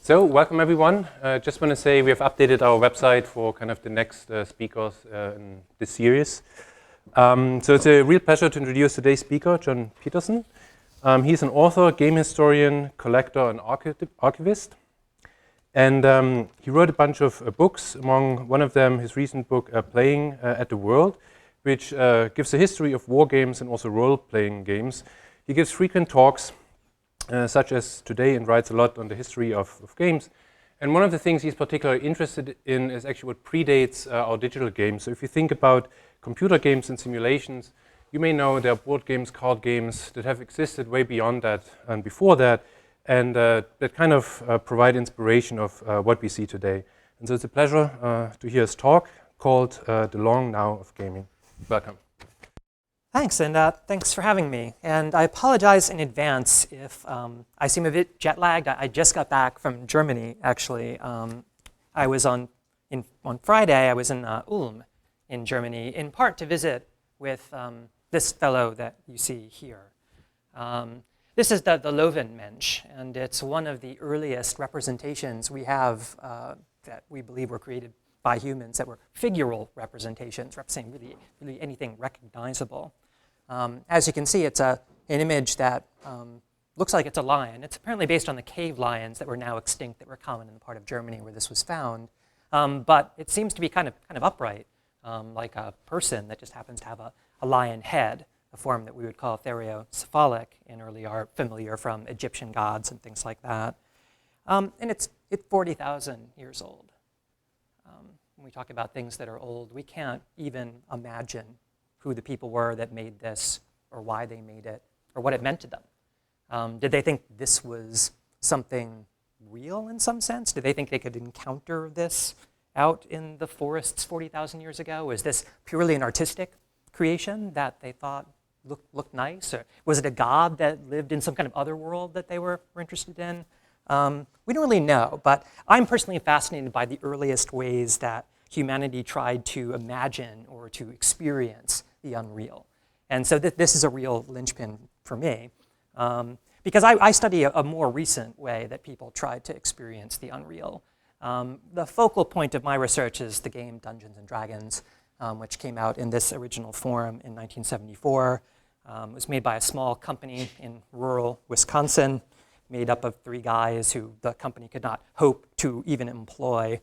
So, welcome everyone. Just want to say we have updated our website for kind of the next speakers in this series. So it's a real pleasure to introduce today's speaker, Jon Peterson. He's an author, game historian, collector, and archivist. And he wrote a bunch of books, among one of them his recent book, Playing at the World, which gives a history of war games and also role-playing games. He gives frequent talks, such as today, and writes a lot on the history of games. And one of the things he's particularly interested in is actually what predates our digital games. So if you think about computer games and simulations, you may know there are board games, card games that have existed way beyond that and before that, and that kind of provide inspiration of what we see today. And so it's a pleasure to hear his talk called The Long Now of Gaming. Welcome. Thanks, and thanks for having me. And I apologize in advance if I seem a bit jet lagged. I just got back from Germany, actually. I was on Friday, I was in Ulm in Germany, in part to visit with this fellow that you see here. This is the Lion Mensch, and it's one of the earliest representations we have that we believe were created by humans that were figural representations, representing really anything recognizable. As you can see, it's an image that looks like it's a lion. It's apparently based on the cave lions that were now extinct, that were common in the part of Germany where this was found. But it seems to be kind of upright, like a person that just happens to have a lion head, a form that we would call theriocephalic in early art, familiar from Egyptian gods and things like that. And it's 40,000 years old. When we talk about things that are old, we can't even imagine who the people were that made this, or why they made it, or what it meant to them. Did they think this was something real in some sense? Did they think they could encounter this out in the forests 40,000 years ago? Was this purely an artistic creation that they thought looked nice? Or was it a god that lived in some kind of other world that they were interested in? We don't really know, but I'm personally fascinated by the earliest ways that humanity tried to imagine or to experience the unreal. And so this is a real linchpin for me, because I study a more recent way that people tried to experience the unreal. The focal point of my research is the game Dungeons and Dragons, which came out in this original form in 1974. It was made by a small company in rural Wisconsin, made up of 3 guys who the company could not hope to even employ,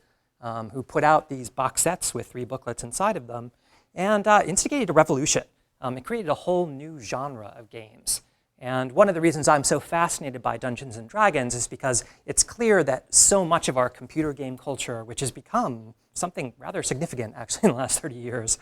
who put out these box sets with 3 booklets inside of them, and instigated a revolution. It created a whole new genre of games. And one of the reasons I'm so fascinated by Dungeons and Dragons is because it's clear that so much of our computer game culture, which has become something rather significant actually in the last 30 years,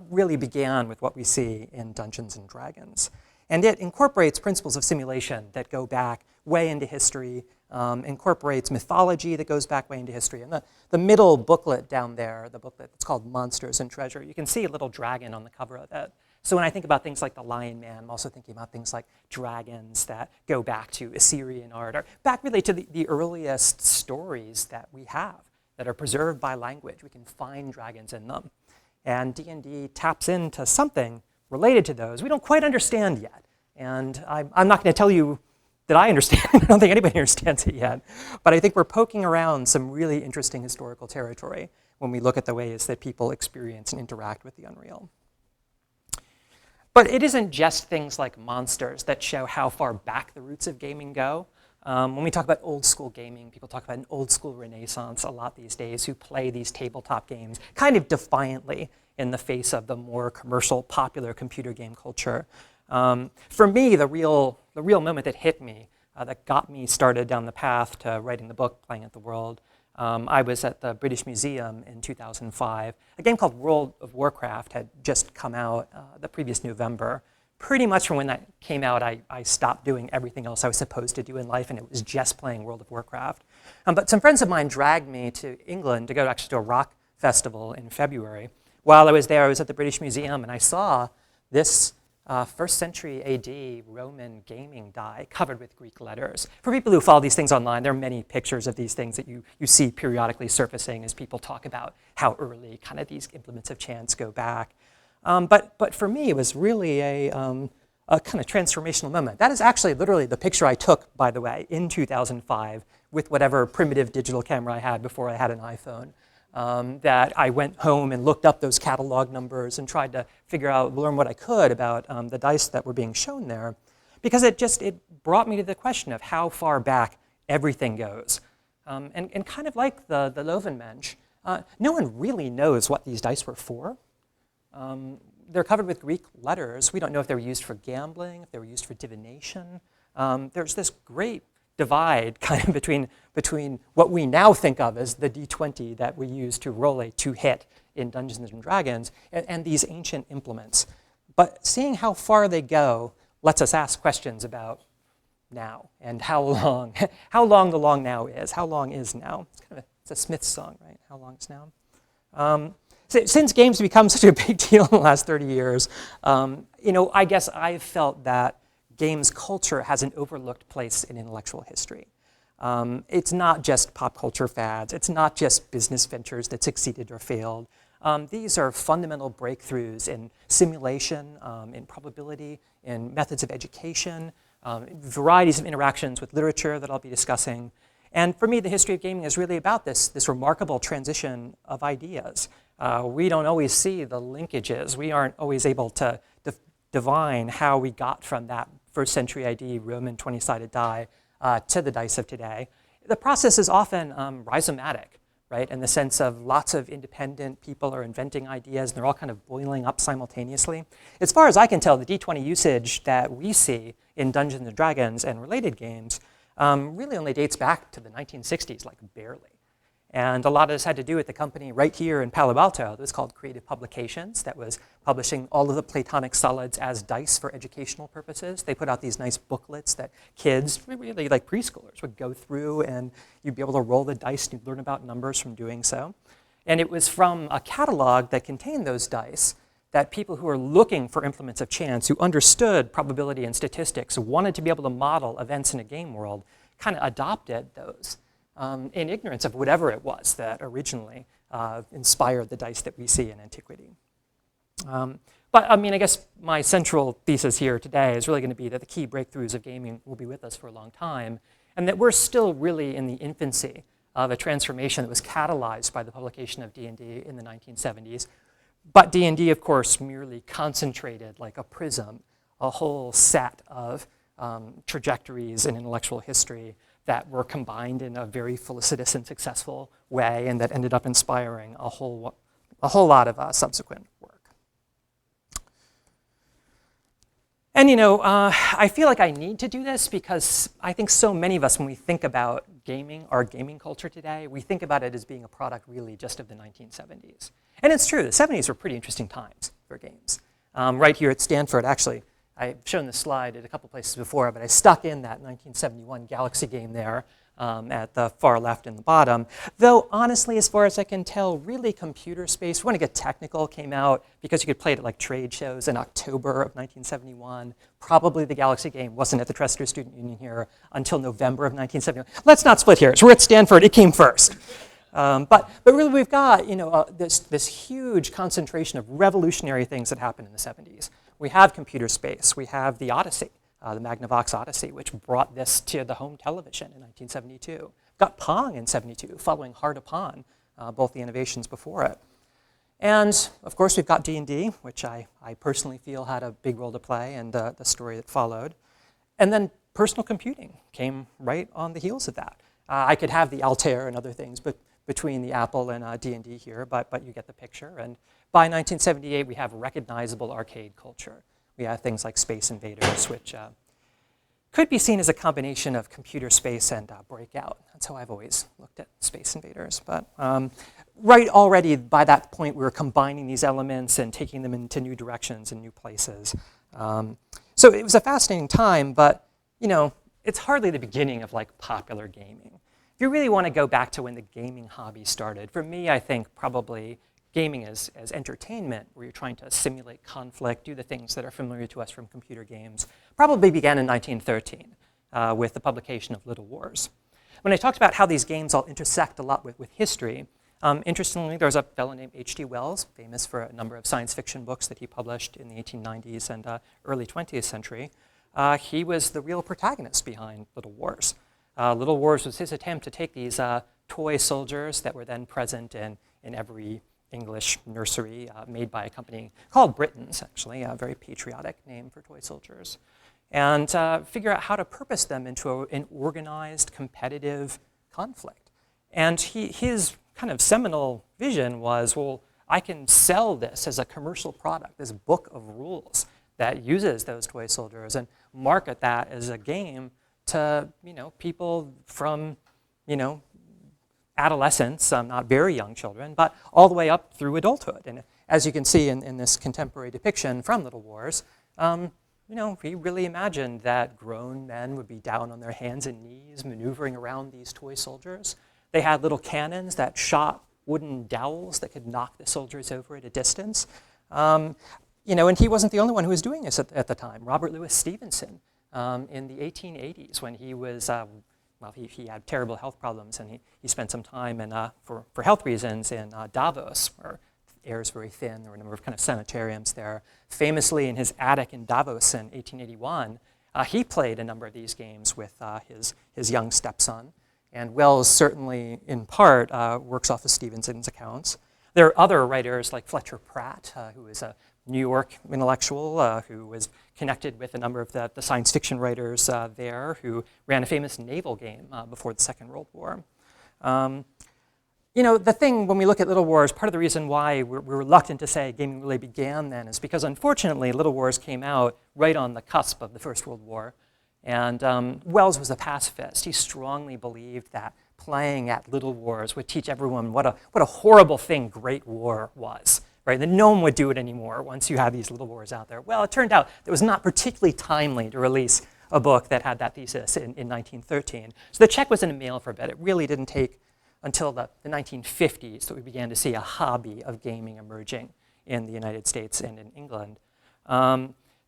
really began with what we see in Dungeons and Dragons. And it incorporates principles of simulation that go back way into history, incorporates mythology that goes back way into history. And the middle booklet down there, the booklet that's called Monsters and Treasure, you can see a little dragon on the cover of it. So when I think about things like the Lion Man, I'm also thinking about things like dragons that go back to Assyrian art, or back really to the earliest stories that we have that are preserved by language. We can find dragons in them. And D&D taps into something related to those we don't quite understand yet. And I'm not going to tell you that I understand. I don't think anybody understands it yet. But I think we're poking around some really interesting historical territory when we look at the ways that people experience and interact with the unreal. But it isn't just things like monsters that show how far back the roots of gaming go. When we talk about old school gaming, people talk about an old school renaissance a lot these days, who play these tabletop games kind of defiantly in the face of the more commercial, popular computer game culture. For me, the real moment that hit me, that got me started down the path to writing the book, Playing at the World, I was at the British Museum in 2005. A game called World of Warcraft had just come out the previous November. Pretty much from when that came out, I stopped doing everything else I was supposed to do in life, and it was just playing World of Warcraft. But some friends of mine dragged me to England to go actually to a rock festival in February. While I was there, I was at the British Museum, and I saw this 1st century AD Roman gaming die covered with Greek letters. For people who follow these things online, there are many pictures of these things that you see periodically surfacing as people talk about how early kind of these implements of chance go back. But for me, it was really a kind of transformational moment. That is actually literally the picture I took, by the way, in 2005 with whatever primitive digital camera I had before I had an iPhone. That I went home and looked up those catalog numbers and tried to learn what I could about the dice that were being shown there, because it brought me to the question of how far back everything goes. And kind of like the Lion Mensch, no one really knows what these dice were for. They're covered with Greek letters. We don't know if they were used for gambling, if they were used for divination. There's this great divide kind of between what we now think of as the D20 that we use to roll a 2-hit in Dungeons and Dragons and these ancient implements. But seeing how far they go lets us ask questions about now and how long the long now is. How long is now? It's a Smiths song, right? How long is now? Since games have become such a big deal in the last 30 years, I guess I've felt that games culture has an overlooked place in intellectual history. It's not just pop culture fads. It's not just business ventures that succeeded or failed. These are fundamental breakthroughs in simulation, in probability, in methods of education, varieties of interactions with literature that I'll be discussing. And for me, the history of gaming is really about this remarkable transition of ideas. We don't always see the linkages. We aren't always able to divine how we got from that first century ID Roman 20-sided die to the dice of today. The process is often rhizomatic, right? In the sense of lots of independent people are inventing ideas and they're all kind of boiling up simultaneously. As far as I can tell, the D20 usage that we see in Dungeons and Dragons and related games really only dates back to the 1960s, like barely. And a lot of this had to do with the company right here in Palo Alto that was called Creative Publications, that was publishing all of the Platonic solids as dice for educational purposes. They put out these nice booklets that kids, really like preschoolers, would go through, and you'd be able to roll the dice and you'd learn about numbers from doing so. And it was from a catalog that contained those dice that people who were looking for implements of chance, who understood probability and statistics, who wanted to be able to model events in a game world, kind of adopted those. In ignorance of whatever it was that originally inspired the dice that we see in antiquity. But I mean, I guess my central thesis here today is really going to be that the key breakthroughs of gaming will be with us for a long time, and that we're still really in the infancy of a transformation that was catalyzed by the publication of D&D in the 1970s. But D&D, of course, merely concentrated like a prism, a whole set of trajectories in intellectual history that were combined in a very felicitous and successful way, and that ended up inspiring a whole lot of subsequent work. And I feel like I need to do this because I think so many of us, when we think about gaming, our gaming culture today, we think about it as being a product really just of the 1970s. And it's true, the 70s were pretty interesting times for games. Right here at Stanford, actually, I've shown this slide at a couple places before, but I stuck in that 1971 Galaxy game there at the far left in the bottom. Though, honestly, as far as I can tell, really Computer Space, if you want to get technical, came out because you could play it at like trade shows in October of 1971. Probably the Galaxy game wasn't at the Trestor Student Union here until November of 1971. Let's not split hairs. We're at Stanford. It came first. But really, we've got this huge concentration of revolutionary things that happened in the 70s. We have Computer Space. We have the Odyssey, the Magnavox Odyssey, which brought this to the home television in 1972. Got Pong in 72, following hard upon both the innovations before it. And of course, we've got D&D, which I personally feel had a big role to play in the story that followed. And then personal computing came right on the heels of that. I could have the Altair and other things, but between the Apple and D&D here, but you get the picture. And by 1978, we have recognizable arcade culture. We have things like Space Invaders, which could be seen as a combination of Computer Space and Breakout. That's how I've always looked at Space Invaders. But right already by that point, we were combining these elements and taking them into new directions and new places. So it was a fascinating time, but it's hardly the beginning of like popular gaming. If you really want to go back to when the gaming hobby started, for me, I think probably gaming as entertainment, where you're trying to simulate conflict, do the things that are familiar to us from computer games, probably began in 1913 with the publication of Little Wars. When I talked about how these games all intersect a lot with history, interestingly, there's a fellow named H.G. Wells, famous for a number of science fiction books that he published in the 1890s and early 20th century. He was the real protagonist behind Little Wars. Little Wars was his attempt to take these toy soldiers that were then present in every English nursery made by a company called Britons, actually, a very patriotic name for toy soldiers, and figure out how to purpose them into an organized, competitive conflict. And his kind of seminal vision was, well, I can sell this as a commercial product, this book of rules that uses those toy soldiers, and market that as a game to people from adolescents, not very young children, but all the way up through adulthood. And as you can see in this contemporary depiction from Little Wars, he really imagined that grown men would be down on their hands and knees maneuvering around these toy soldiers. They had little cannons that shot wooden dowels that could knock the soldiers over at a distance. And he wasn't the only one who was doing this at the time. Robert Louis Stevenson, in the 1880s, when he was, he had terrible health problems, and he spent some time for health reasons in Davos, where the air is very thin. There were a number of kind of sanitariums there. Famously, in his attic in Davos in 1881, he played a number of these games with his young stepson. And Wells certainly, in part, works off of Stevenson's accounts. There are other writers like Fletcher Pratt, who is a New York intellectual who was connected with a number of the science fiction writers there, who ran a famous naval game before the Second World War. The thing when we look at Little Wars, part of the reason why we're reluctant to say gaming really began then is because, unfortunately, Little Wars came out right on the cusp of the First World War. And Wells was a pacifist. He strongly believed that playing at Little Wars would teach everyone what a horrible thing Great War was, right? That no one would do it anymore once you had these Little Wars out there. Well, it turned out it was not particularly timely to release a book that had that thesis in 1913. So the check was in the mail for a bit. It really didn't take until the 1950s that we began to see a hobby of gaming emerging in the United States and in England.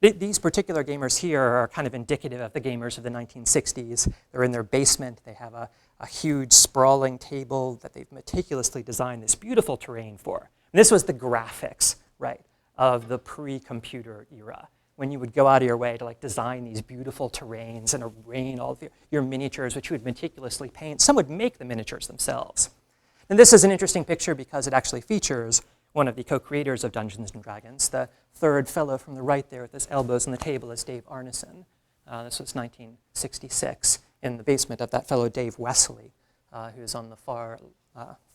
These particular gamers here are kind of indicative of the gamers of the 1960s. They're in their basement. They have a huge sprawling table that they've meticulously designed this beautiful terrain for. And this was the graphics, right, of the pre-computer era, when you would go out of your way to design these beautiful terrains and arrange all of your miniatures, which you would meticulously paint. Some would make the miniatures themselves. And this is an interesting picture because it actually features one of the co-creators of Dungeons & Dragons. The third fellow from the right there with his elbows on the table is Dave Arneson. This was 1966 in the basement of that fellow Dave Wesley, who's on the far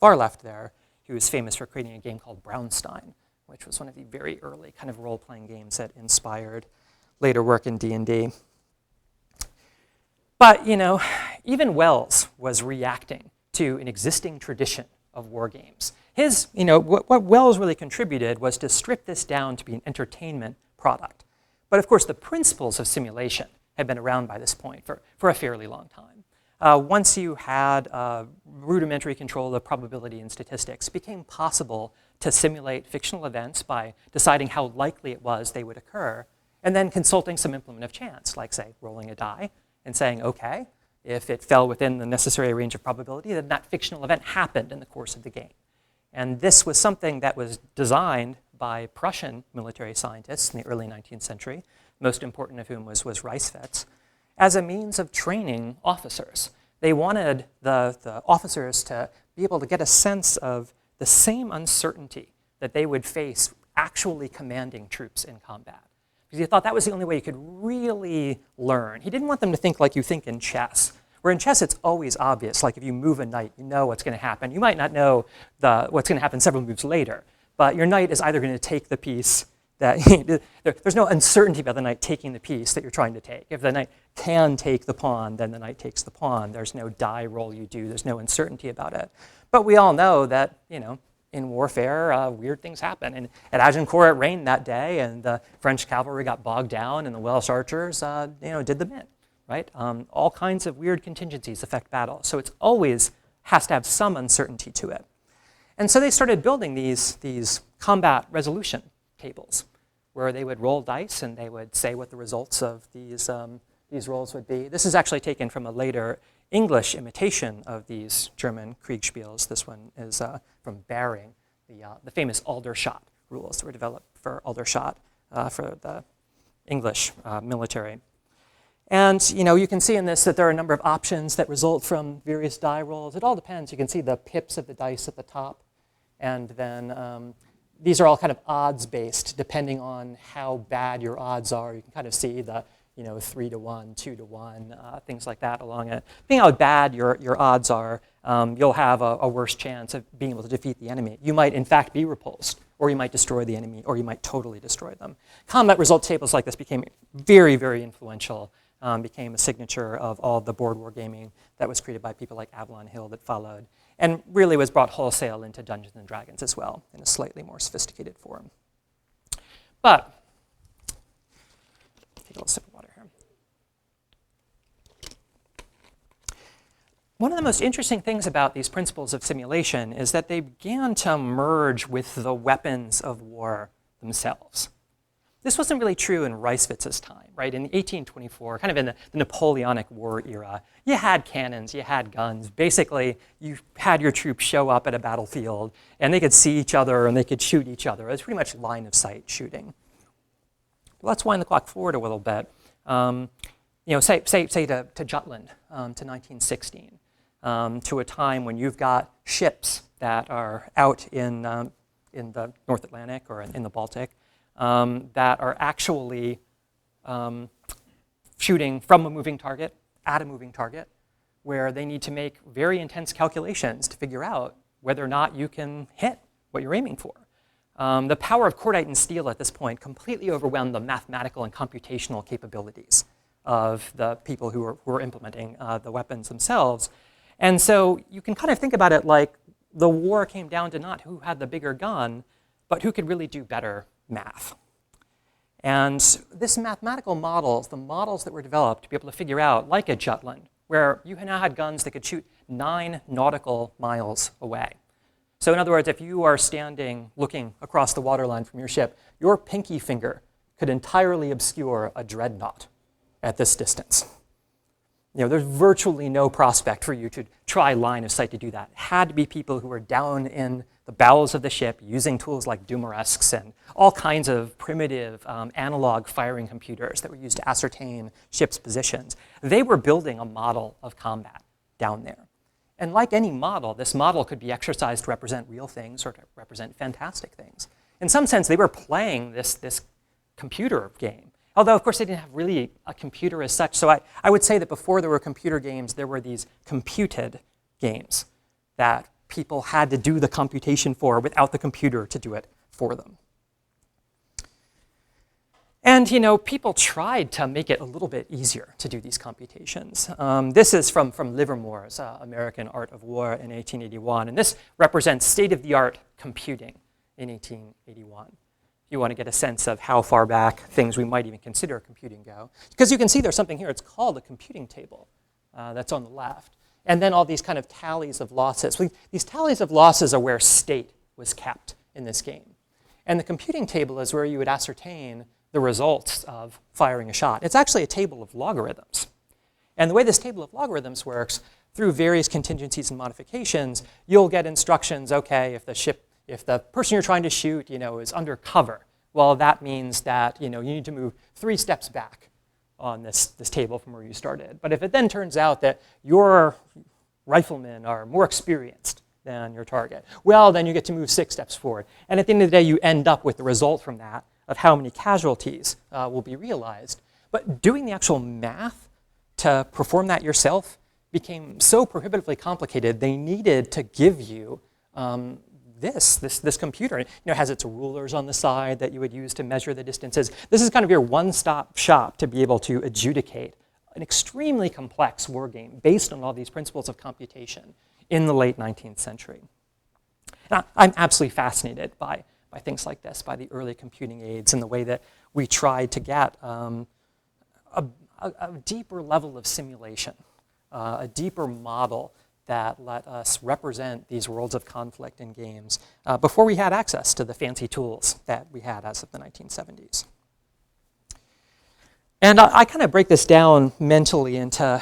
left there, who was famous for creating a game called Brownstein, which was one of the very early kind of role-playing games that inspired later work in D&D. But, even Wells was reacting to an existing tradition of war games. What Wells really contributed was to strip this down to be an entertainment product. But of course, the principles of simulation had been around by this point for a fairly long time. Once you had rudimentary control of probability and statistics, it became possible to simulate fictional events by deciding how likely it was they would occur, and then consulting some implement of chance, like, say, rolling a die and saying, okay, if it fell within the necessary range of probability, then that fictional event happened in the course of the game. And this was something that was designed by Prussian military scientists in the early 19th century, most important of whom was Reiswitz, as a means of training officers. They wanted the officers to be able to get a sense of the same uncertainty that they would face actually commanding troops in combat. Because he thought that was the only way you could really learn. He didn't want them to think like you think in chess, where in chess it's always obvious. Like if you move a knight, you know what's going to happen. You might not know what's going to happen several moves later, but your knight is either going to take the piece that there's no uncertainty about the knight taking the piece that you're trying to take. If the knight can take the pawn, then the knight takes the pawn. There's no die roll you do. There's no uncertainty about it. But we all know that, in warfare, weird things happen. And at Agincourt, it rained that day, and the French cavalry got bogged down, and the Welsh archers, did the bit, right? All kinds of weird contingencies affect battle. So it's always has to have some uncertainty to it. And so they started building these combat resolution tables, where they would roll dice and they would say what the results of these rolls would be. This is actually taken from a later English imitation of these German Kriegspiels. This one is from Baring, the famous Aldershot rules that were developed for Aldershot for the English military. And you can see in this that there are a number of options that result from various die rolls. It all depends. You can see the pips of the dice at the top. And then these are all kind of odds-based, depending on how bad your odds are. You can kind of see the 3 to 1, 2 to 1, things like that along it. Depending on how bad your odds are, you'll have a worse chance of being able to defeat the enemy. You might, in fact, be repulsed, or you might destroy the enemy, or you might totally destroy them. Combat result tables like this became very, very influential. Became a signature of all the board wargaming that was created by people like Avalon Hill that followed, and really was brought wholesale into Dungeons & Dragons as well in a slightly more sophisticated form. But, take a little sip of water here. One of the most interesting things about these principles of simulation is that they began to merge with the weapons of war themselves. This wasn't really true in Reichwitz's time, right? In 1824, kind of in the Napoleonic War era, you had cannons, you had guns. Basically, you had your troops show up at a battlefield, and they could see each other, and they could shoot each other. It was pretty much line of sight shooting. Well, let's wind the clock forward a little bit. Say to Jutland, to 1916, to a time when you've got ships that are out in the North Atlantic or in the Baltic, that are actually shooting from a moving target at a moving target, where they need to make very intense calculations to figure out whether or not you can hit what you're aiming for. The power of cordite and steel at this point completely overwhelmed the mathematical and computational capabilities of the people who were implementing the weapons themselves. And so you can kind of think about it like the war came down to not who had the bigger gun, but who could really do better math. And this mathematical models, the models that were developed to be able to figure out, like at Jutland, where you now had guns that could shoot 9 nautical miles away. So in other words, if you are standing looking across the waterline from your ship, your pinky finger could entirely obscure a dreadnought at this distance. There's virtually no prospect for you to try line of sight to do that. It had to be people who were down in the bowels of the ship using tools like Dumaresques and all kinds of primitive analog firing computers that were used to ascertain ships' positions. They were building a model of combat down there. And like any model, this model could be exercised to represent real things or to represent fantastic things. In some sense, they were playing this computer game. Although, of course, they didn't have really a computer as such. So I would say that before there were computer games, there were these computed games that people had to do the computation for without the computer to do it for them. And, people tried to make it a little bit easier to do these computations. This is from Livermore's American Art of War in 1881. And this represents state-of-the-art computing in 1881. You want to get a sense of how far back things we might even consider computing go. Because you can see there's something here, it's called a computing table that's on the left. And then all these kind of tallies of losses. These tallies of losses are where state was kept in this game. And the computing table is where you would ascertain the results of firing a shot. It's actually a table of logarithms. And the way this table of logarithms works, through various contingencies and modifications, you'll get instructions, okay, if the person you're trying to shoot, is under cover, well, that means that, you need to move 3 steps back on this table from where you started. But if it then turns out that your riflemen are more experienced than your target, well, then you get to move 6 steps forward. And at the end of the day, you end up with the result from that of how many casualties will be realized. But doing the actual math to perform that yourself became so prohibitively complicated, they needed to give you this computer. It has its rulers on the side that you would use to measure the distances. This is kind of your one-stop shop to be able to adjudicate an extremely complex war game based on all these principles of computation in the late 19th century. And I'm absolutely fascinated by things like this, by the early computing aids and the way that we tried to get a deeper level of simulation, a deeper model that let us represent these worlds of conflict in games before we had access to the fancy tools that we had as of the 1970s. And I kind of break this down mentally into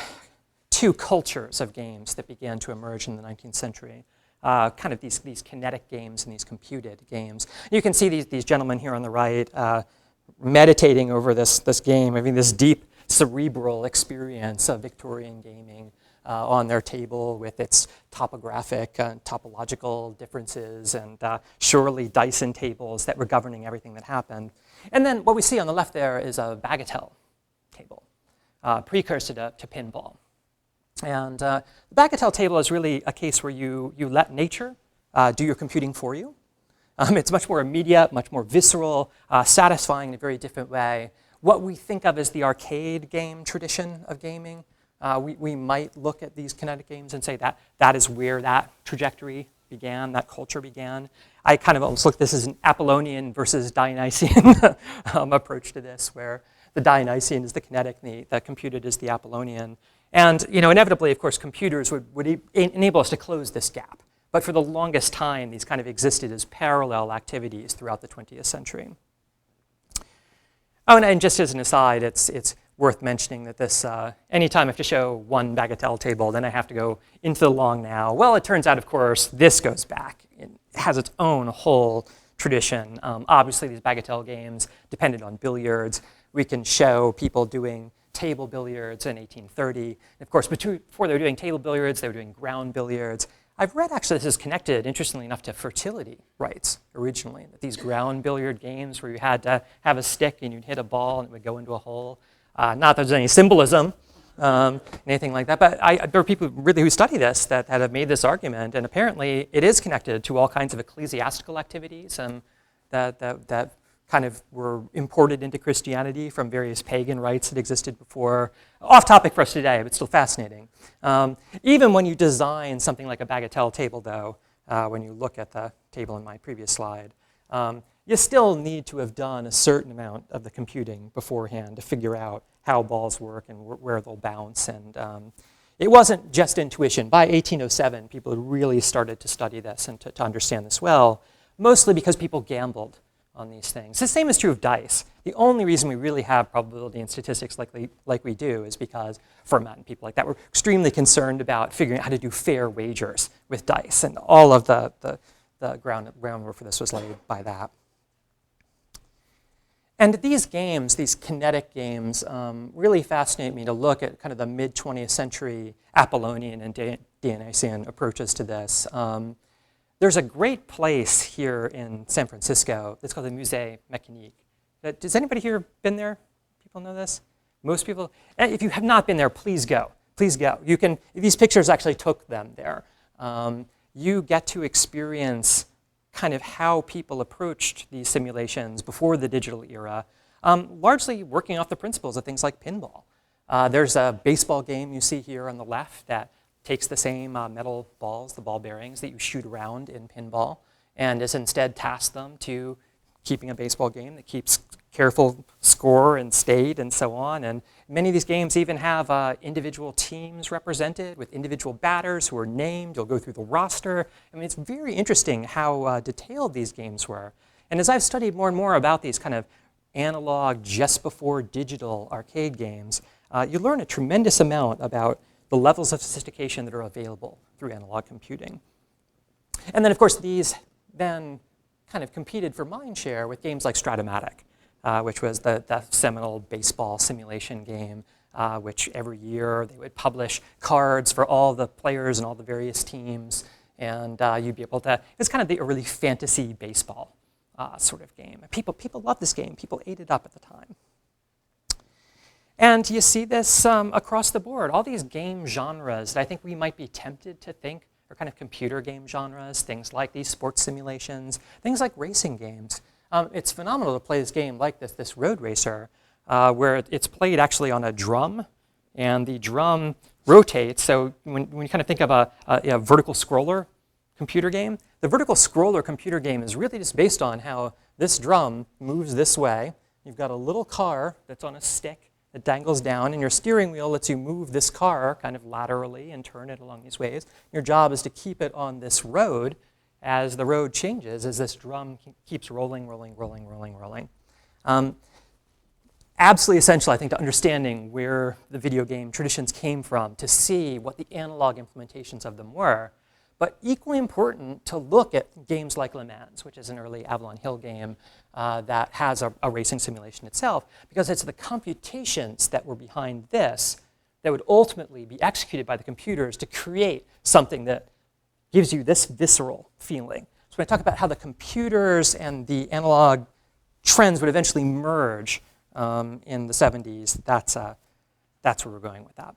2 cultures of games that began to emerge in the 19th century. Kind of these kinetic games and these computed games. You can see these gentlemen here on the right meditating over this game, having this deep cerebral experience of Victorian gaming on their table with its topographic and topological differences and surely Dyson tables that were governing everything that happened. And then what we see on the left there is a bagatelle table, precursor to pinball. And the bagatelle table is really a case where you let nature do your computing for you. It's much more immediate, much more visceral, satisfying in a very different way. What we think of as the arcade game tradition of gaming, we might look at these Kinetic Games and say that is where that trajectory began, that culture began. I kind of almost look at this as an Apollonian versus Dionysian approach to this, where the Dionysian is the kinetic, and the computed is the Apollonian. And inevitably, of course, computers would enable us to close this gap. But for the longest time, these kind of existed as parallel activities throughout the 20th century. Oh, and just as an aside, it's worth mentioning that this, anytime I have to show one bagatelle table, then I have to go into the long now. Well, it turns out, of course, this goes back. It has its own whole tradition. Obviously, these bagatelle games depended on billiards. We can show people doing table billiards in 1830. And of course, before they were doing table billiards, they were doing ground billiards. I've read actually this is connected, interestingly enough, to fertility rights originally. That these ground billiard games where you had to have a stick and you'd hit a ball and it would go into a hole. Not that there's any symbolism, anything like that, but there are people really who study this that have made this argument, and apparently it is connected to all kinds of ecclesiastical activities that kind of were imported into Christianity from various pagan rites that existed before. Off topic for us today, but still fascinating. Even when you design something like a bagatelle table, though, when you look at the table in my previous slide, you still need to have done a certain amount of the computing beforehand to figure out how balls work and where they'll bounce. And it wasn't just intuition. By 1807, people had really started to study this and to understand this well, mostly because people gambled on these things. The same is true of dice. The only reason we really have probability and statistics like we do is because Fermat and people like that were extremely concerned about figuring out how to do fair wagers with dice, and all of the groundwork for this was laid by that. And these games, these kinetic games, really fascinate me to look at kind of the mid-20th century Apollonian and Dionysian approaches to this. There's a great place here in San Francisco that's called the Musée Mécanique. Does anybody here been there? People know this? Most people? If you have not been there, please go. Please go. You can. These pictures actually took them there. You get to experience kind of how people approached these simulations before the digital era, largely working off the principles of things like pinball. There's a baseball game you see here on the left that takes the same metal balls, the ball bearings that you shoot around in pinball, and is instead tasked them to keeping a baseball game that keeps careful score and state and so on. And many of these games even have individual teams represented with individual batters who are named. You'll go through the roster. I mean, it's very interesting how detailed these games were. And as I've studied more and more about these kind of analog, just before digital arcade games, you learn a tremendous amount about the levels of sophistication that are available through analog computing. And then, of course, these then kind of competed for mindshare with games like Stratomatic, which was the seminal baseball simulation game, which every year they would publish cards for all the players and all the various teams, and you'd be able to, it's kind of the early fantasy baseball sort of game. People loved this game. People ate it up at the time. And you see this across the board. All these game genres that I think we might be tempted to think are kind of computer game genres, things like these sports simulations, things like racing games. It's phenomenal to play this game like this Road Racer, where it's played actually on a drum, and the drum rotates. So when you kind of think of a vertical scroller computer game, the vertical scroller computer game is really just based on how this drum moves this way. You've got a little car that's on a stick that dangles down, and your steering wheel lets you move this car kind of laterally and turn it along these ways. Your job is to keep it on this road as the road changes, as this drum keeps rolling. Absolutely essential, I think, to understanding where the video game traditions came from, to see what the analog implementations of them were. but equally important to look at games like Le Mans, which is an early Avalon Hill game that has a racing simulation itself, because it's the computations that were behind this that would ultimately be executed by the computers to create something that gives you this visceral feeling. So when I talk about how the computers and the analog trends would eventually merge in the 70s, that's where we're going with that.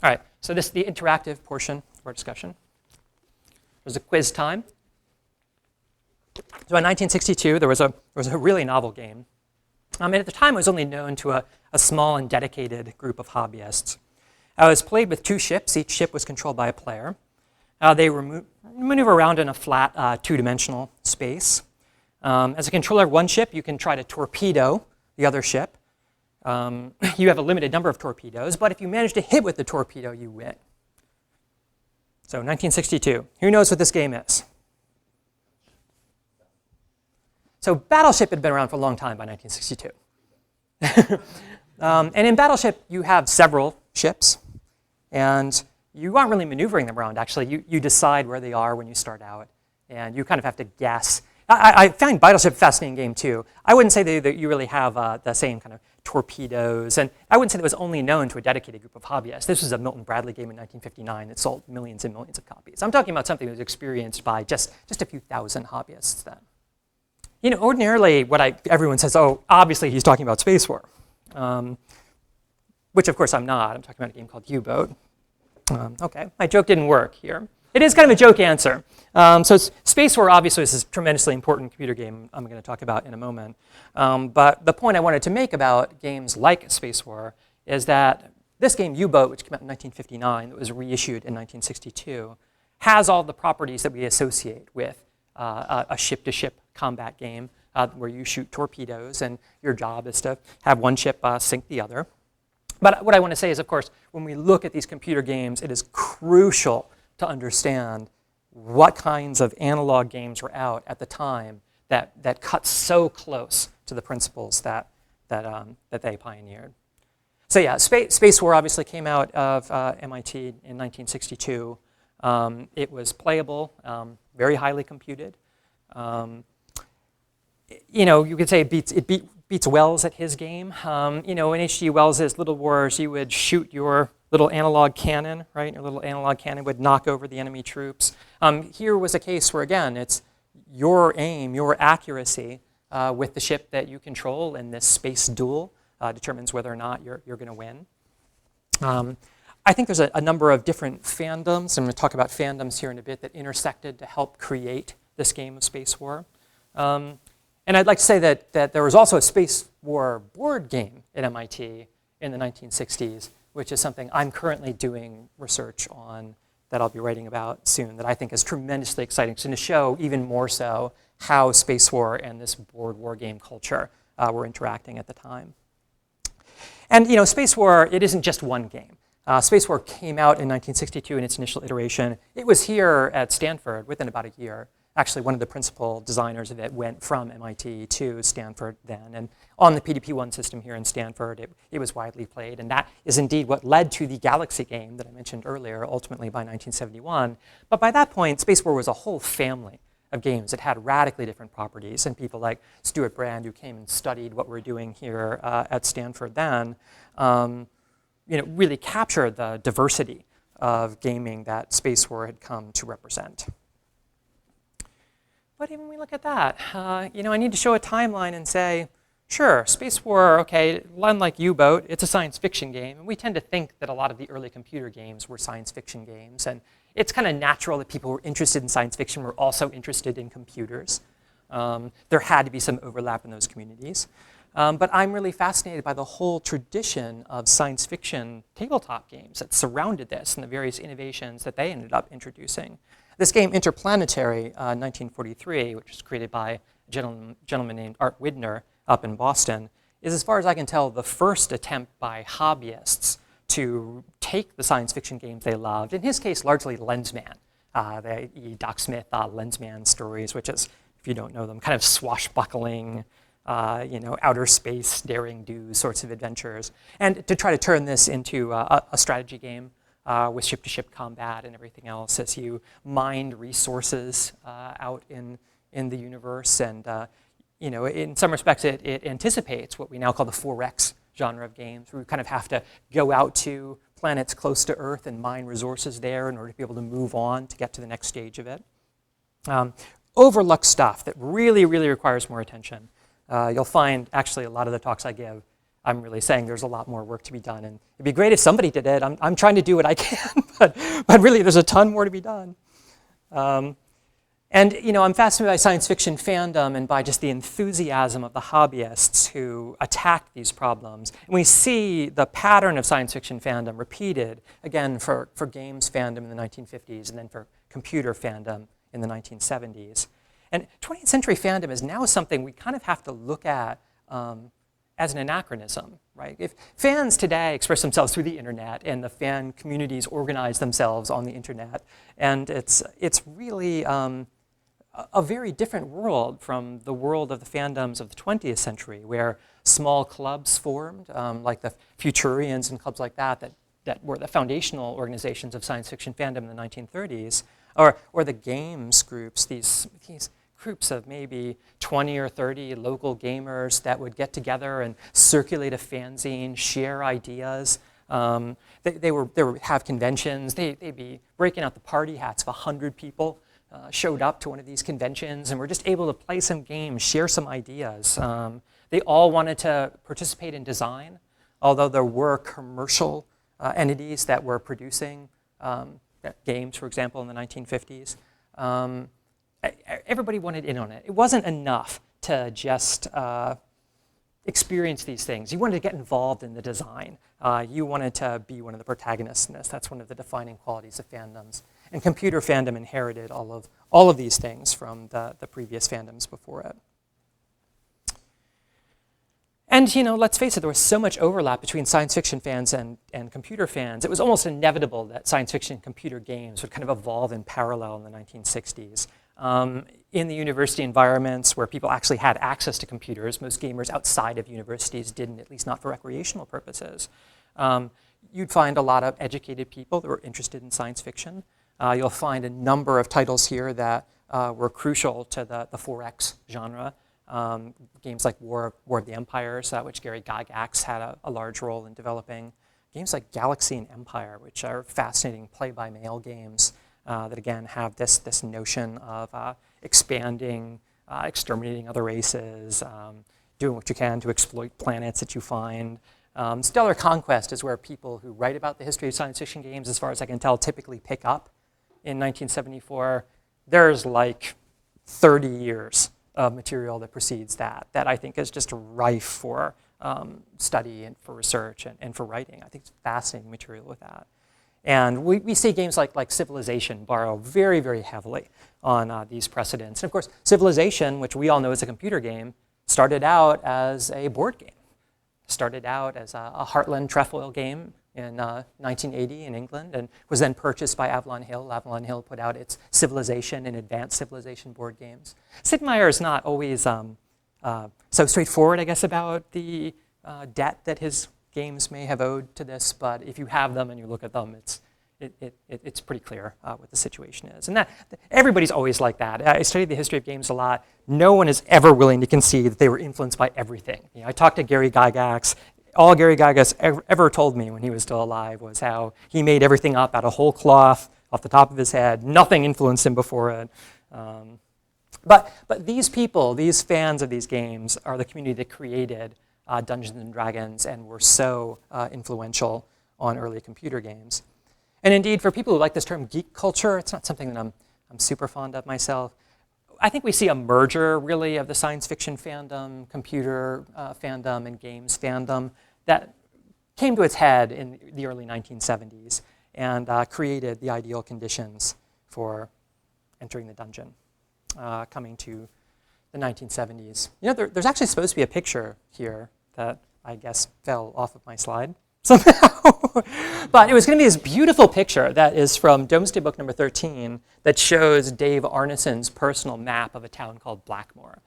All right, so this is the interactive portion of our discussion. There's a quiz time. So in 1962, there was a really novel game. And at the time, it was only known to a small and dedicated group of hobbyists. It was played with 2 ships. Each ship was controlled by a player. They maneuver around in a flat, two-dimensional space. As a controller of one ship, you can try to torpedo the other ship. You have a limited number of torpedoes, but if you manage to hit with the torpedo, you win. So 1962. Who knows what this game is? So Battleship had been around for a long time by 1962. And in Battleship, you have several ships, and you aren't really maneuvering them around, actually. You decide where they are when you start out, and you kind of have to guess. I find Battleship a fascinating game, too. I wouldn't say that you really have the same kind of torpedoes, and I wouldn't say that it was only known to a dedicated group of hobbyists. This was a Milton Bradley game in 1959 that sold millions and millions of copies. I'm talking about something that was experienced by just a few thousand hobbyists then. You know, ordinarily, everyone says, oh, obviously he's talking about Space War, which of course I'm not. I'm talking about a game called U-Boat. Okay, my joke didn't work here. It is kind of a joke answer. So Space War obviously is a tremendously important computer game I'm going to talk about in a moment. But the point I wanted to make about games like Space War is that this game, U-Boat, which came out in 1959, that was reissued in 1962, has all the properties that we associate with a ship-to-ship combat game where you shoot torpedoes and your job is to have one ship sink the other. But what I want to say is, of course, when we look at these computer games, it is crucial to understand what kinds of analog games were out at the time that cut so close to the principles that they pioneered. So yeah, Space War obviously came out of MIT in 1962. It was playable, very highly computed. You know, you could say it beats Wells at his game. You know, in H.G. Wells's Little Wars, you would shoot your little analog cannon, right? Your little analog cannon would knock over the enemy troops. Here was a case where, again, it's your aim, your accuracy with the ship that you control in this space duel determines whether or not you're going to win. I think there's a number of different fandoms, and I'm going to talk about fandoms here in a bit, that intersected to help create this game of Space War. And I'd like to say that there was also a Space War board game at MIT in the 1960s, which is something I'm currently doing research on that I'll be writing about soon, that I think is tremendously exciting, so to show even more so how Space War and this board war game culture were interacting at the time. And you know, Space War, it isn't just one game. Space War came out in 1962 in its initial iteration. It was here at Stanford within about a year. Actually, one of the principal designers of it went from MIT to Stanford then. And on the PDP-1 system here in Stanford, it was widely played. And that is indeed what led to the Galaxy game that I mentioned earlier, ultimately by 1971. But by that point, Space War was a whole family of games that had radically different properties. And people like Stuart Brand, who came and studied what we're doing here at Stanford then, you know, really captured the diversity of gaming that Space War had come to represent. But even when we look at that, you know, I need to show a timeline and say, sure, Space War, okay, unlike U-Boat, it's a science fiction game. And we tend to think that a lot of the early computer games were science fiction games. And it's kind of natural that people who were interested in science fiction were also interested in computers. There had to be some overlap in those communities. But I'm really fascinated by the whole tradition of science fiction tabletop games that surrounded this and the various innovations that they ended up introducing. This game, Interplanetary, 1943, which was created by a gentleman named Art Widner up in Boston, is, as far as I can tell, the first attempt by hobbyists to take the science fiction games they loved, in his case, largely Lensman, the E. Doc Smith Lensman stories, which is, if you don't know them, kind of swashbuckling, you know, outer space, daring do sorts of adventures, and to try to turn this into a strategy game with ship-to-ship combat and everything else as you mined resources out in the universe. And in some respects, it anticipates what we now call the 4X genre of games, where we kind of have to go out to planets close to Earth and mine resources there in order to be able to move on to get to the next stage of it. Overlooked stuff that really, really requires more attention. You'll find, actually, a lot of the talks I give, I'm really saying there's a lot more work to be done. And it'd be great if somebody did it. I'm trying to do what I can, but really there's a ton more to be done. And I'm fascinated by science fiction fandom and by just the enthusiasm of the hobbyists who attack these problems. And we see the pattern of science fiction fandom repeated, again, for games fandom in the 1950s and then for computer fandom in the 1970s. And 20th century fandom is now something we kind of have to look at as an anachronism, right? If fans today express themselves through the internet and the fan communities organize themselves on the internet, and it's really a very different world from the world of the fandoms of the 20th century, where small clubs formed, like the Futurians and clubs like that were the foundational organizations of science fiction fandom in the 1930s, or the games groups, these groups of maybe 20 or 30 local gamers that would get together and circulate a fanzine, share ideas. They would have conventions. They'd be breaking out the party hats of 100 people. Showed up to one of these conventions and were just able to play some games, share some ideas. They all wanted to participate in design, although there were commercial entities that were producing games, for example, in the 1950s. Everybody wanted in on it. It wasn't enough to just experience these things. You wanted to get involved in the design. You wanted to be one of the protagonists in this. That's one of the defining qualities of fandoms. And computer fandom inherited all of these things from the previous fandoms before it. And let's face it, there was so much overlap between science fiction fans and computer fans. It was almost inevitable that science fiction and computer games would kind of evolve in parallel in the 1960s. In the university environments where people actually had access to computers, most gamers outside of universities didn't, at least not for recreational purposes. You'd find a lot of educated people that were interested in science fiction. You'll find a number of titles here that were crucial to the 4X genre. Games like War of the Empires, which Gary Gygax had a large role in developing. Games like Galaxy and Empire, which are fascinating play-by-mail games that, again, have this notion of expanding, exterminating other races, doing what you can to exploit planets that you find. Stellar Conquest is where people who write about the history of science fiction games, as far as I can tell, typically pick up. In 1974, there's like 30 years of material that precedes that I think is just rife for study and for research and for writing. I think it's fascinating material with that. And we see games like Civilization borrow very, very heavily on these precedents. And of course, Civilization, which we all know is a computer game, started out as a board game. Started out as a Heartland trefoil game in 1980 in England, and was then purchased by Avalon Hill. Avalon Hill put out its Civilization and Advanced Civilization board games. Sid Meier is not always so straightforward, I guess, about the debt that his games may have owed to this, but if you have them and you look at them, it's pretty clear what the situation is. And everybody's always like that. I studied the history of games a lot. No one is ever willing to concede that they were influenced by everything. I talked to Gary Gygax. All Gary Gygax ever told me when he was still alive was how he made everything up out of whole cloth off the top of his head. Nothing influenced him before it. But these people, these fans of these games, are the community that created Dungeons and Dragons and were so influential on early computer games. And indeed, for people who like this term geek culture, it's not something that I'm super fond of myself. I think we see a merger, really, of the science fiction fandom, computer fandom, and games fandom that came to its head in the early 1970s and created the ideal conditions for entering the dungeon, coming to the 1970s. There's actually supposed to be a picture here that I guess fell off of my slide somehow. But it was going to be this beautiful picture that is from Domesday Book number 13 that shows Dave Arneson's personal map of a town called Blackmore.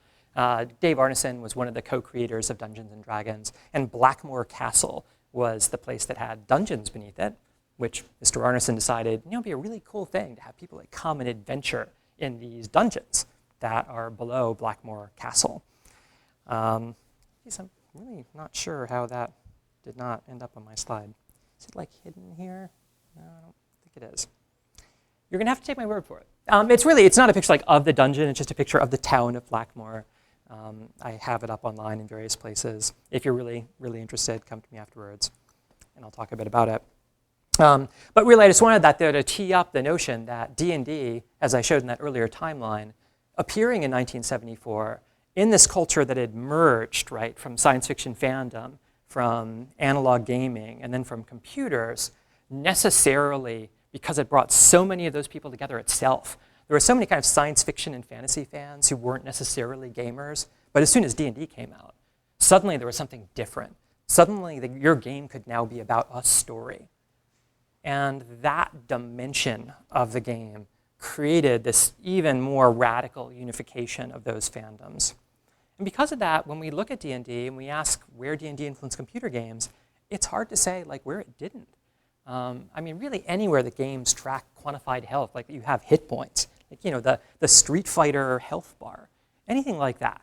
Dave Arneson was one of the co-creators of Dungeons and Dragons, and Blackmore Castle was the place that had dungeons beneath it. which Mr. Arneson decided, it'd be a really cool thing to have people come and adventure in these dungeons that are below Blackmoor Castle. I'm really not sure how that did not end up on my slide. Is it hidden here? No, I don't think it is. You're going to have to take my word for it. It's not a picture of the dungeon, it's just a picture of the town of Blackmoor. I have it up online in various places. If you're really, really interested, come to me afterwards, and I'll talk a bit about it. But really, I just wanted that there to tee up the notion that D&D, as I showed in that earlier timeline, appearing in 1974 in this culture that had merged, right, from science fiction fandom, from analog gaming, and then from computers, necessarily, because it brought so many of those people together itself. There were so many kind of science fiction and fantasy fans who weren't necessarily gamers, but as soon as D&D came out, suddenly there was something different. Suddenly, your game could now be about a story. And that dimension of the game created this even more radical unification of those fandoms. And because of that, when we look at D&D and we ask where D&D influenced computer games, it's hard to say where it didn't. Really anywhere the games track quantified health, you have hit points, the Street Fighter health bar, anything like that.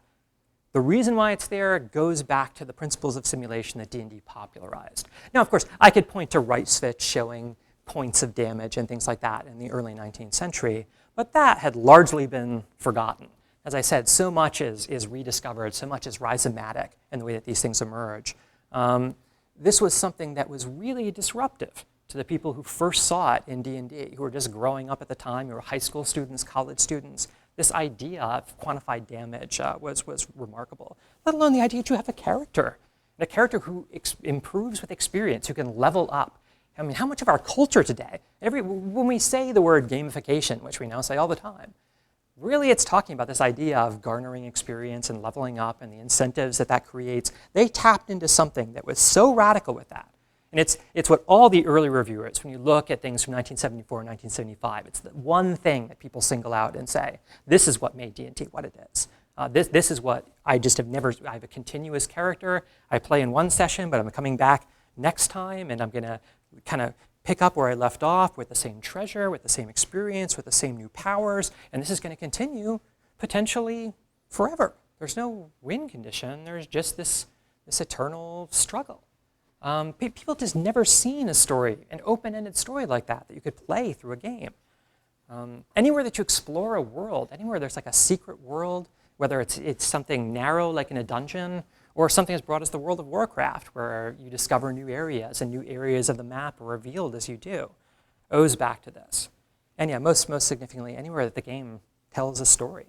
The reason why it's there goes back to the principles of simulation that D&D popularized. Now, of course, I could point to right switch showing points of damage and things like that in the early 19th century, but that had largely been forgotten. As I said, so much is rediscovered, so much is rhizomatic in the way that these things emerge. This was something that was really disruptive to the people who first saw it in D&D, who were just growing up at the time, who were high school students, college students. This idea of quantified damage was remarkable, let alone the idea that you have a character who improves with experience, who can level up. How much of our culture today, when we say the word gamification, which we now say all the time, really it's talking about this idea of garnering experience and leveling up and the incentives that creates. They tapped into something that was so radical with that. And it's what all the early reviewers, when you look at things from 1974 and 1975, it's the one thing that people single out and say, this is what made D&D what it is. This is what I have a continuous character. I play in one session, but I'm coming back next time, and I'm going to kind of pick up where I left off with the same treasure, with the same experience, with the same new powers, and this is going to continue potentially forever. There's no win condition. There's just this eternal struggle. People just never seen a story, an open-ended story like that you could play through a game. Anywhere that you explore a world, anywhere there's a secret world, whether it's something narrow like in a dungeon, or something as broad as the world of Warcraft, where you discover new areas and new areas of the map are revealed as you do, owes back to this. And yeah, most significantly, anywhere that the game tells a story.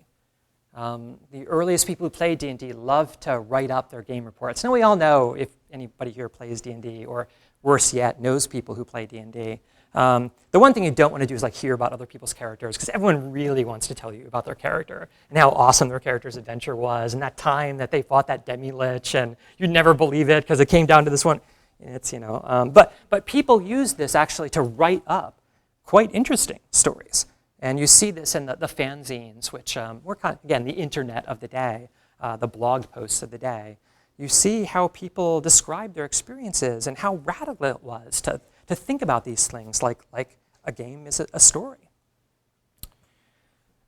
The earliest people who played D&D loved to write up their game reports. Now we all know, if anybody here plays D&D, or worse yet, knows people who play D&D, the one thing you don't want to do is hear about other people's characters, because everyone really wants to tell you about their character and how awesome their character's adventure was, and that time that they fought that demi-lich, and you'd never believe it because it came down to this one. It's but people use this actually to write up quite interesting stories. And you see this in the fanzines, which were again the internet of the day, the blog posts of the day. You see how people describe their experiences and how radical it was to think about these things like a game is a story.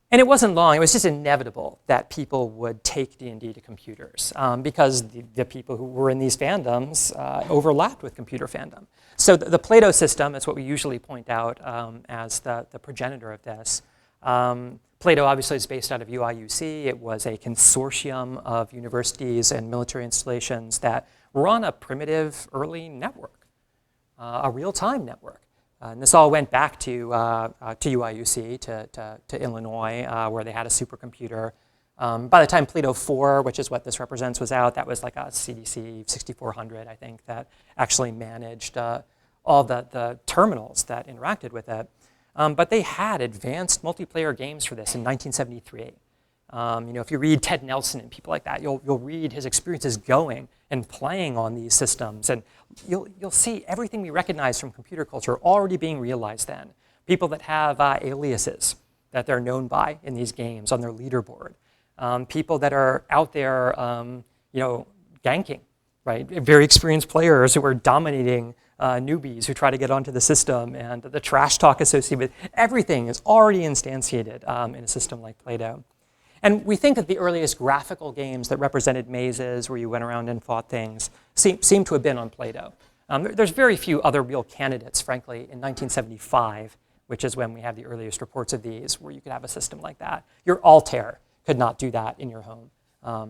And it wasn't long, it was just inevitable that people would take D&D to computers because the people who were in these fandoms overlapped with computer fandom. So the Plato system is what we usually point out as the progenitor of this. Plato obviously is based out of UIUC. It was a consortium of universities and military installations that were on a primitive early network, a real-time network. And this all went back to UIUC, to Illinois, where they had a supercomputer. By the time Plato 4, which is what this represents, was out, that was like a CDC 6400, I think, that actually managed all the terminals that interacted with it. But they had advanced multiplayer games for this in 1973. If you read Ted Nelson and people like that, you'll read his experiences going and playing on these systems, and you'll see everything we recognize from computer culture already being realized then. People that have aliases that they're known by in these games on their leaderboard. People that are out there, ganking, right? Very experienced players who were dominating newbies who try to get onto the system, and the trash talk associated with everything is already instantiated in a system like Play-Doh. And we think that the earliest graphical games that represented mazes where you went around and fought things seem to have been on Play-Doh. There's very few other real candidates, frankly, in 1975, which is when we have the earliest reports of these, where you could have a system like that. Your Altair could not do that in your home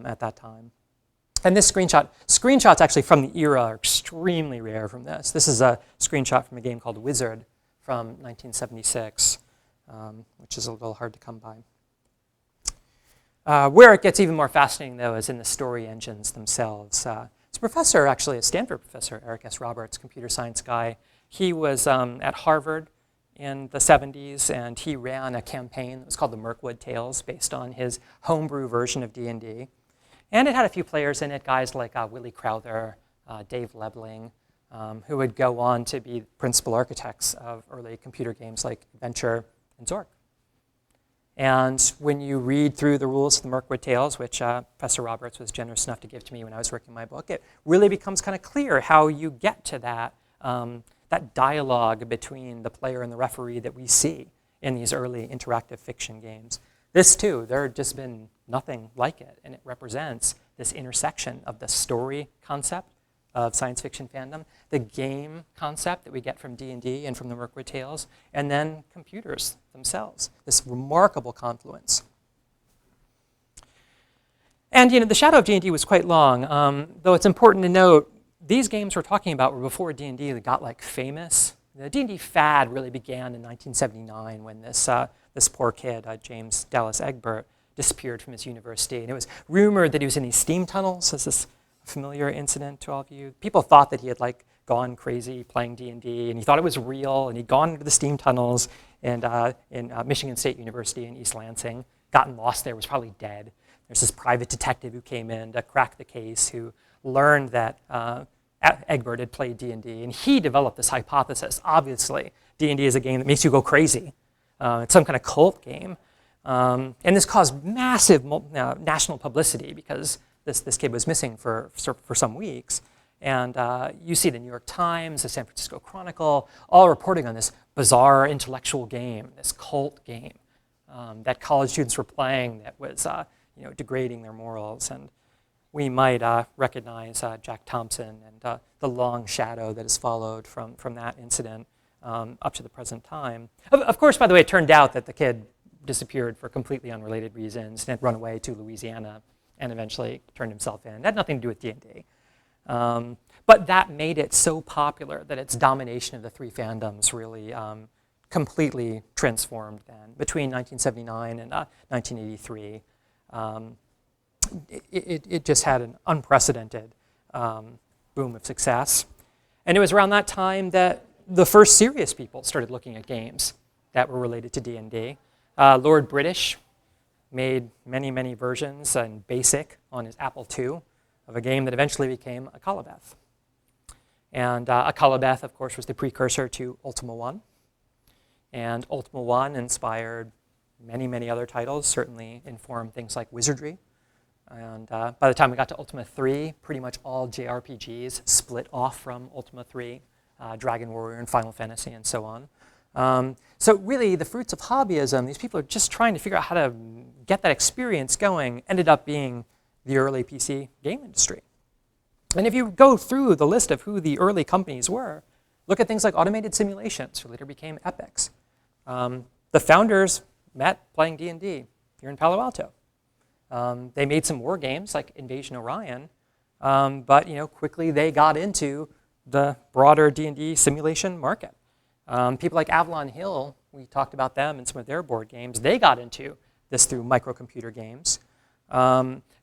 at that time. And this screenshots actually from the era are extremely rare from this. This is a screenshot from a game called Wizard from 1976, which is a little hard to come by. Where it gets even more fascinating, though, is in the story engines themselves. It's a professor, actually, a Stanford professor, Eric S. Roberts, computer science guy. He was at Harvard in the 70s, and he ran a campaign that was called the Mirkwood Tales, based on his homebrew version of D&D. And it had a few players in it, guys like Willie Crowther, Dave Lebling, who would go on to be principal architects of early computer games like Adventure and Zork. And when you read through the rules of the Mirkwood Tales, which Professor Roberts was generous enough to give to me when I was working my book, it really becomes kind of clear how you get to that, that dialogue between the player and the referee that we see in these early interactive fiction games. This, too, there had just been nothing like it, and it represents this intersection of the story concept of science fiction fandom, the game concept that we get from D&D and from the Mirkwood Tales, and then computers themselves, this remarkable confluence. And the shadow of D&D was quite long, though it's important to note these games we're talking about were before D&D got famous. The D&D fad really began in 1979 when this poor kid, James Dallas Egbert, disappeared from his university. And it was rumored that he was in these steam tunnels. Is this a familiar incident to all of you? People thought that he had gone crazy playing D&D, and he thought it was real, and he'd gone into the steam tunnels and in Michigan State University in East Lansing, gotten lost there, was probably dead. There's this private detective who came in to crack the case, who learned that Egbert had played D&D, and he developed this hypothesis. Obviously, D&D is a game that makes you go crazy. It's some kind of cult game. And this caused massive national publicity because this kid was missing for some weeks. And you see the New York Times, the San Francisco Chronicle, all reporting on this bizarre intellectual game, this cult game that college students were playing that was degrading their morals. And we might recognize Jack Thompson and the long shadow that has followed from that incident up to the present time. Of course, by the way, it turned out that the kid disappeared for completely unrelated reasons and had run away to Louisiana and eventually turned himself in. It had nothing to do with D&D. But that made it so popular that its domination of the three fandoms really completely transformed then. Between 1979 and 1983, it just had an unprecedented boom of success. And it was around that time that the first serious people started looking at games that were related to D&D. Lord British made many, many versions in BASIC on his Apple II of a game that eventually became Akalabeth. And Akalabeth, of course, was the precursor to Ultima 1. And Ultima 1 inspired many, many other titles, certainly informed things like Wizardry. And by the time we got to Ultima 3, pretty much all JRPGs split off from Ultima 3, Dragon Warrior and Final Fantasy and so on. So really, the fruits of hobbyism, these people are just trying to figure out how to get that experience going, ended up being the early PC game industry. And if you go through the list of who the early companies were, look at things like Automated Simulations, who later became Epics. The founders met playing D&D here in Palo Alto. They made some war games like Invasion Orion, but quickly they got into the broader D&D simulation market. People like Avalon Hill, we talked about them and some of their board games, they got into this through microcomputer games.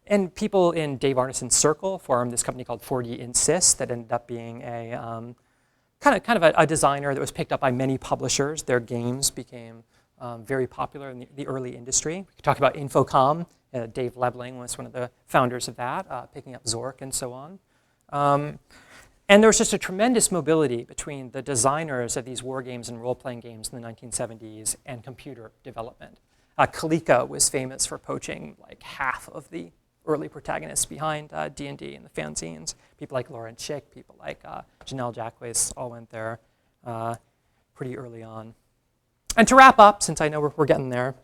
And people in Dave Arneson's circle formed this company called 4D Insys that ended up being a kind of a designer that was picked up by many publishers. Their games became very popular in the early industry. We could talk about Infocom. Dave Lebling was one of the founders of that, picking up Zork and so on. And there was just a tremendous mobility between the designers of these war games and role-playing games in the 1970s and computer development. Coleco was famous for poaching like half of the early protagonists behind D&D and the fanzines. People like Lauren Schick, people like Janelle Jacques all went there pretty early on. And to wrap up, since I know we're getting there,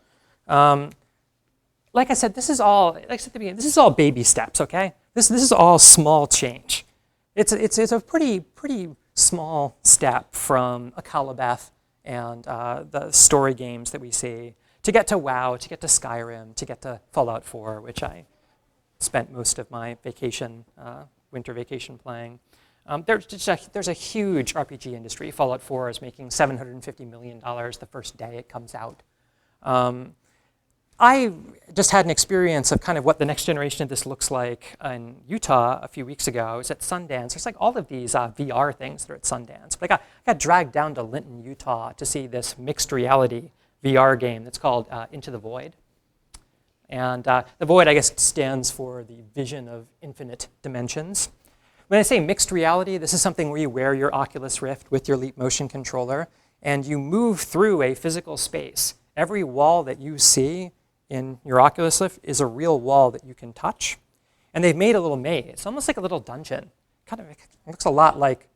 like I said, this is all, like I said at the beginning, this is all baby steps, okay? This is all small change. It's a pretty small step from a Calabeth and the story games that we see to get to WoW, to get to Skyrim, to get to Fallout 4, which I spent most of my vacation, winter vacation playing. There's a huge RPG industry. Fallout 4 is making $750 million the first day it comes out. I just had an experience of kind of what the next generation of this looks like in Utah a few weeks ago. I was at Sundance. There's like all of these VR things that are at Sundance. But I got dragged down to Linton, Utah to see this mixed reality VR game that's called Into the Void. And the Void, I guess, stands for the vision of infinite dimensions. When I say mixed reality, this is something where you wear your Oculus Rift with your Leap Motion controller, and you move through a physical space. Every wall that you see in your Oculus Rift is a real wall that you can touch. And they've made a little maze. It's almost like a little dungeon. Kind of looks a lot like,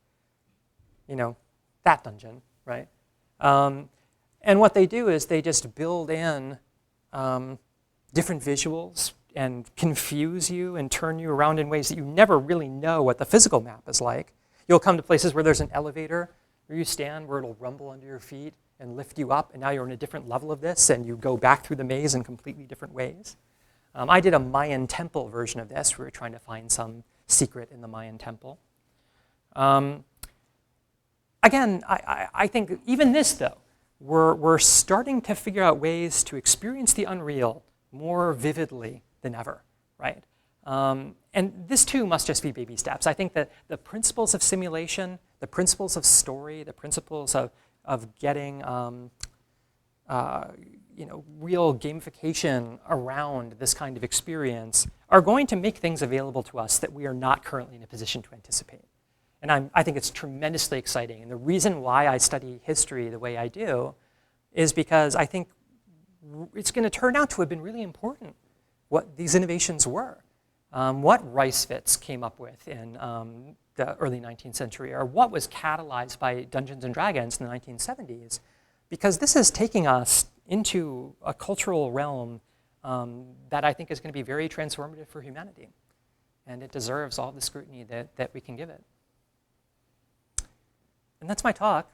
you know, that dungeon, right? And what they do is they just build in different visuals and confuse you and turn you around in ways that you never really know what the physical map is like. You'll come to places where there's an elevator where you stand, where it'll rumble under your feet and lift you up, and now you're in a different level of this, and you go back through the maze in completely different ways. I did a Mayan temple version of this. We were trying to find some secret in the Mayan temple. Again, I think even this, though, we're starting to figure out ways to experience the unreal more vividly than ever, right? And this, too, must just be baby steps. I think that the principles of simulation, the principles of story, the principles of getting real gamification around this kind of experience are going to make things available to us that we are not currently in a position to anticipate. And I think it's tremendously exciting. And the reason why I study history the way I do is because I think it's going to turn out to have been really important what these innovations were. What Rice-Fitz came up with in the early 19th century, or what was catalyzed by Dungeons and Dragons in the 1970s, because this is taking us into a cultural realm that I think is going to be very transformative for humanity. And it deserves all the scrutiny that we can give it. And that's my talk.